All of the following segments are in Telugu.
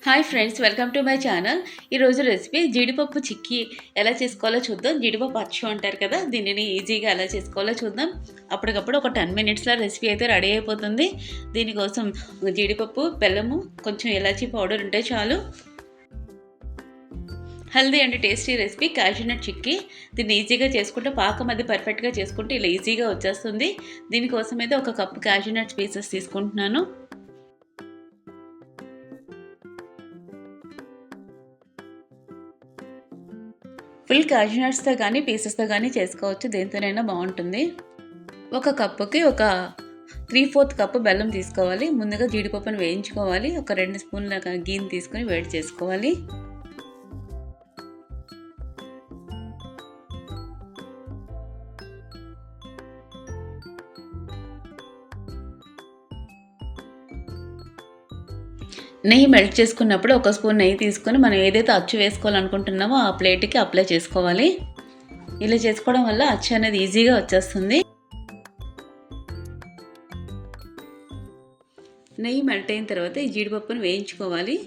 Hi friends, welcome to my channel. ఈరోజు రెసిపీ జీడిపప్పు చిక్కీ ఎలా చేసుకోవాలో చూద్దాం. జీడిపప్పు అచ్చు అంటారు కదా, దీనిని ఈజీగా ఎలా చేసుకోవాలో చూద్దాం. అప్పటికప్పుడు ఒక 10 మినిట్స్లో రెసిపీ అయితే రెడీ అయిపోతుంది. దీనికోసం జీడిపప్పు, బెల్లము, కొంచెం ఇలాచీ పౌడర్ ఉంటే చాలు. Healthy and tasty recipe cashew nut chikki. దీన్ని ఈజీగా చేసుకుంటే, పాకం అది పర్ఫెక్ట్గా చేసుకుంటే ఇలా ఈజీగా వచ్చేస్తుంది. దీనికోసం అయితే ఒక కప్పు క్యాష్యూనట్ పీసెస్ తీసుకుంటున్నాను. ఫుల్ క్యాష్యూనట్స్తో కానీ పీసెస్తో కానీ చేసుకోవచ్చు, దేనితోనైనా బాగుంటుంది. ఒక కప్పుకి ఒక 3/4 కప్పు బెల్లం తీసుకోవాలి. ముందుగా జీడిపప్పును వేయించుకోవాలి. ఒక 2 స్పూన్ల గీని తీసుకొని వేడి చేసుకోవాలి. నెయ్యి మెల్ట్ చేసుకున్నప్పుడు ఒక స్పూన్ నెయ్యి తీసుకొని మనం ఏదైతే అచ్చు వేసుకోవాలనుకుంటున్నామో ఆ ప్లేట్కి అప్లై చేసుకోవాలి. ఇలా చేసుకోవడం వల్ల అచ్చు అనేది ఈజీగా వచ్చేస్తుంది. నెయ్యి మెల్ట్ అయిన తర్వాత ఈ జీడిపప్పును వేయించుకోవాలి.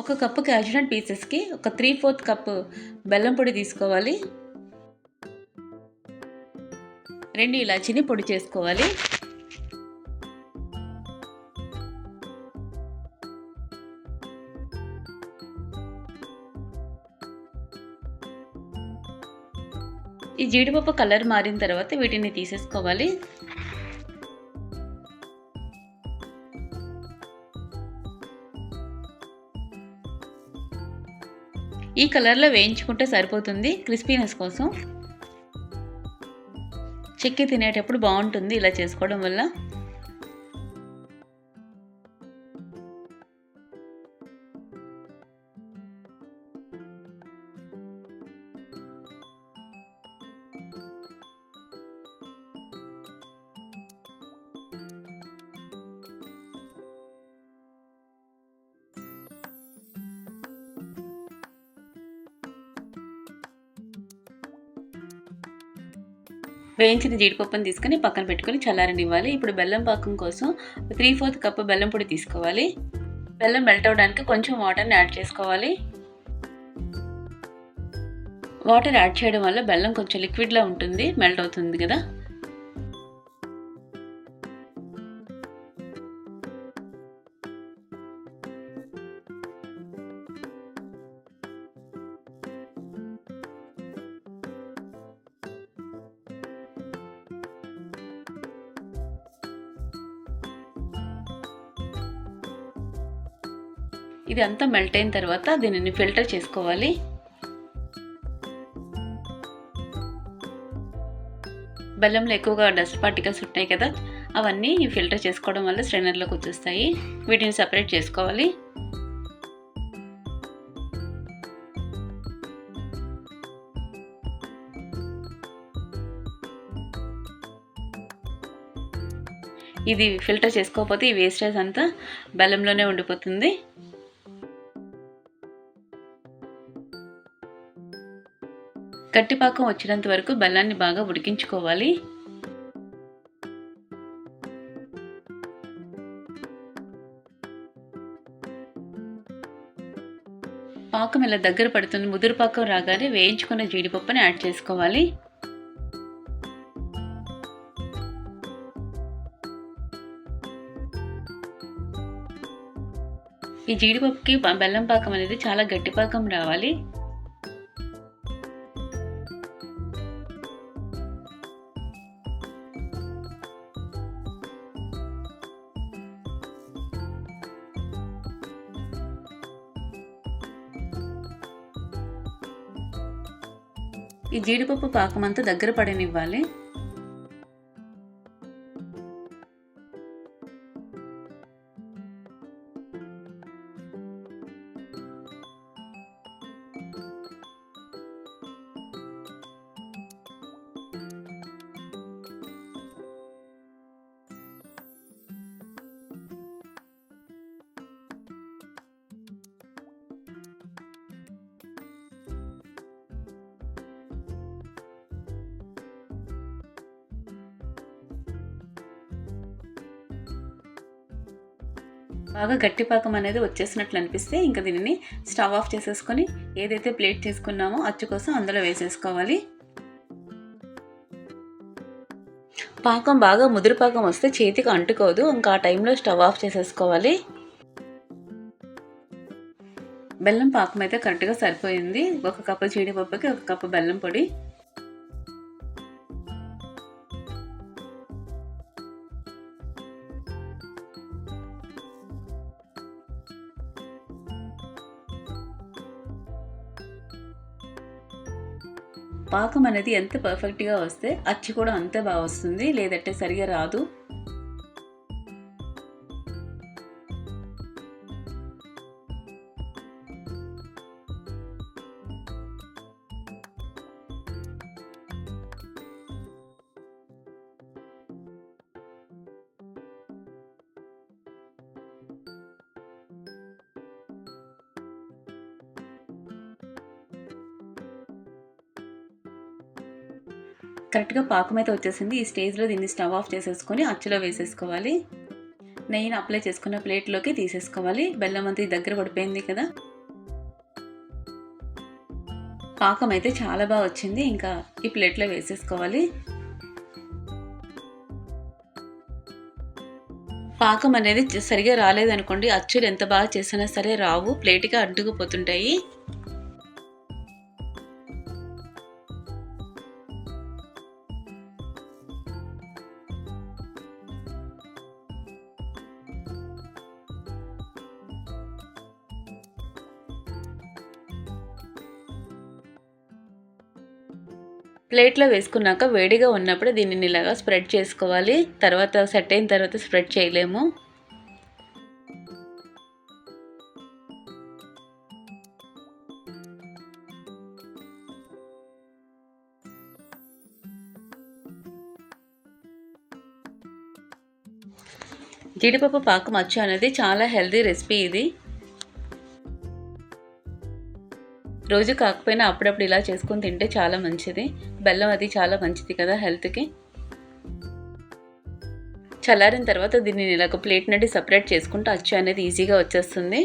ఒక కప్పు క్యాష్యూనట్ పీసెస్కి ఒక 3/4 కప్పు బెల్లం పొడి తీసుకోవాలి. 2 ఇలాచీని పొడి చేసుకోవాలి. ఈ జీడిపప్పు కలర్ మారిన తర్వాత వీటిని తీసేసుకోవాలి. ఈ కలర్లో వేయించుకుంటే సరిపోతుంది, క్రిస్పీనెస్ కోసం. చిక్కీ తినేటప్పుడు బాగుంటుంది ఇలా చేసుకోవడం వల్ల. వేయించిన జీడిపప్పును తీసుకొని పక్కన పెట్టుకొని చల్లారనివ్వాలి. ఇప్పుడు బెల్లం పాకం కోసం 3/4 కప్పు బెల్లం పొడి తీసుకోవాలి. బెల్లం మెల్ట్ అవ్వడానికి కొంచెం వాటర్ని యాడ్ చేసుకోవాలి. వాటర్ యాడ్ చేయడం వల్ల బెల్లం కొంచెం లిక్విడ్లా ఉంటుంది, మెల్ట్ అవుతుంది కదా. ఇది అంతా మెల్ట్ అయిన తర్వాత దీనిని ఫిల్టర్ చేసుకోవాలి. బెల్లంలో ఎక్కువగా డస్ట్ పార్టికల్స్ ఉంటాయి కదా, అవన్నీ ఫిల్టర్ చేసుకోవడం వల్ల స్ట్రైనర్లోకి వచ్చేస్తాయి. వీటిని సెపరేట్ చేసుకోవాలి. ఇది ఫిల్టర్ చేసుకోకపోతే ఈ వేస్టేజ్ అంతా బెల్లంలోనే ఉండిపోతుంది. గట్టిపాకం వచ్చినంత వరకు బెల్లాన్ని బాగా ఉడికించుకోవాలి. పాకం ఇలా దగ్గర పడుతుంది. ముదురు పాకం రాగానే వేయించుకున్న జీడిపప్పుని యాడ్ చేసుకోవాలి. ఈ జీడిపప్పుకి బెల్లం పాకం అనేది చాలా గట్టి పాకం రావాలి. ఈ జీడిపప్పు పాకం అంతా దగ్గర పడనివ్వాలి. బాగా గట్టి పాకం అనేది వచ్చేసినట్లు అనిపిస్తే ఇంకా దీనిని స్టవ్ ఆఫ్ చేసేసుకొని ఏదైతే ప్లేట్ తీసుకున్నామో అచ్చు కోసం అందులో వేసేసుకోవాలి. పాకం బాగా ముదురు పాకం వస్తే చేతికి అంటుకోదు. ఇంకా ఆ టైంలో స్టవ్ ఆఫ్ చేసేసుకోవాలి. బెల్లం పాకం అయితే కరెక్ట్గా సరిపోయింది. 1 కప్పు జీడిపప్పుకి 1 కప్పు బెల్లం పొడి. పాకం అనేది ఎంత పర్ఫెక్ట్గా వస్తే అచ్చు కూడా అంతే బాగా వస్తుంది, లేదంటే సరిగా రాదు. కరెక్ట్గా పాకం అయితే వచ్చేసింది. ఈ స్టేజ్లో దీన్ని స్టవ్ ఆఫ్ చేసేసుకొని అచ్చులో వేసేసుకోవాలి. నెయ్యిని అప్లై చేసుకున్న ప్లేట్లోకి తీసేసుకోవాలి. బెల్లం అంతా దగ్గర పడిపోయింది కదా. పాకం అయితే చాలా బాగా వచ్చింది. ఇంకా ఈ ప్లేట్లో వేసేసుకోవాలి. పాకం అనేది సరిగా రాలేదనుకోండి, అచ్చులు ఎంత బాగా చేసినా సరే రావు, ప్లేట్గా అడ్డుకుపోతుంటాయి. ప్లేట్లో వేసుకున్నాక వేడిగా ఉన్నప్పుడు దీనిని ఇలాగా స్ప్రెడ్ చేసుకోవాలి. తర్వాత సెట్ అయిన తర్వాత స్ప్రెడ్ చేయలేము. జీడిపప్పు పాకం అచ్చు అనేది చాలా హెల్తీ రెసిపీ. ఇది రోజు కాకపోయినా అప్పుడప్పుడు ఇలా చేసుకొని తింటే చాలా మంచిది. బెల్లం అది చాలా మంచిది కదా హెల్త్కి. చల్లారిన తర్వాత దీన్ని ఇలాగ ప్లేట్ నుండి సపరేట్ చేసుకుంటే అచ్చు అనేది ఈజీగా వచ్చేస్తుంది.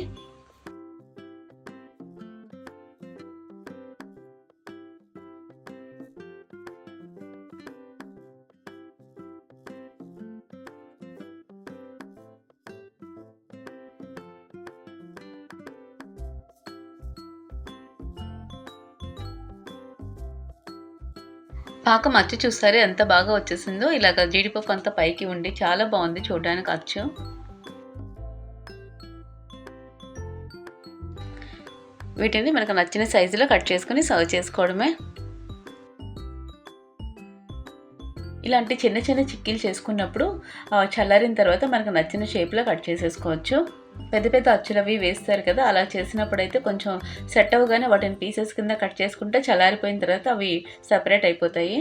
పాకం అచ్చు చూస్తారే ఎంత బాగా వచ్చేసిందో. ఇలాగ జీడిపప్పు అంతా పైకి ఉండి చాలా బాగుంది చూడడానికి అచ్చు. వీటిని మనకు నచ్చిన సైజులో కట్ చేసుకుని సర్వ్ చేసుకోవడమే. ఇలాంటి చిన్న చిన్న చిక్కీలు చేసుకున్నప్పుడు చల్లారిన తర్వాత మనకు నచ్చిన షేప్లో కట్ చేసేసుకోవచ్చు. పెద్ద పెద్ద అచ్చులు అవి వేస్తారు కదా, అలా చేసినప్పుడు అయితే కొంచెం సెట్ అవ్వగానే వాటిని పీసెస్ కింద కట్ చేసుకుంటే చల్లారిపోయిన తర్వాత అవి సపరేట్ అయిపోతాయి.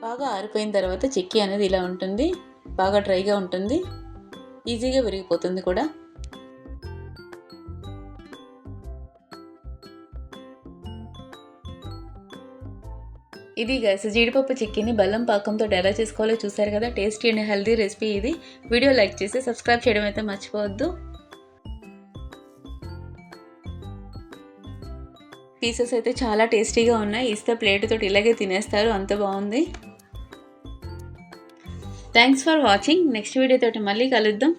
బాగా ఆరిపోయిన తర్వాత చిక్కీ అనేది ఇలా ఉంటుంది. బాగా డ్రైగా ఉంటుంది, ఈజీగా విరిగిపోతుంది కూడా. ఇది గైస్ జీడిపప్పు చిక్కీని బెల్లం పాకంతో ఎలా చేసుకోవాలో చూసారు కదా. టేస్టీ అండ్ హెల్తీ రెసిపీ ఇది. వీడియో లైక్ చేసి సబ్స్క్రైబ్ చేయడం అయితే మర్చిపోవద్దు. పీసెస్ అయితే చాలా టేస్టీగా ఉన్నాయి. ఇస్తే ప్లేట్ తోటి ఇలాగే తినేస్తారు, అంత బాగుంది. Thanks for watching. Next video తోటి మళ్ళీ కలుద్దాం.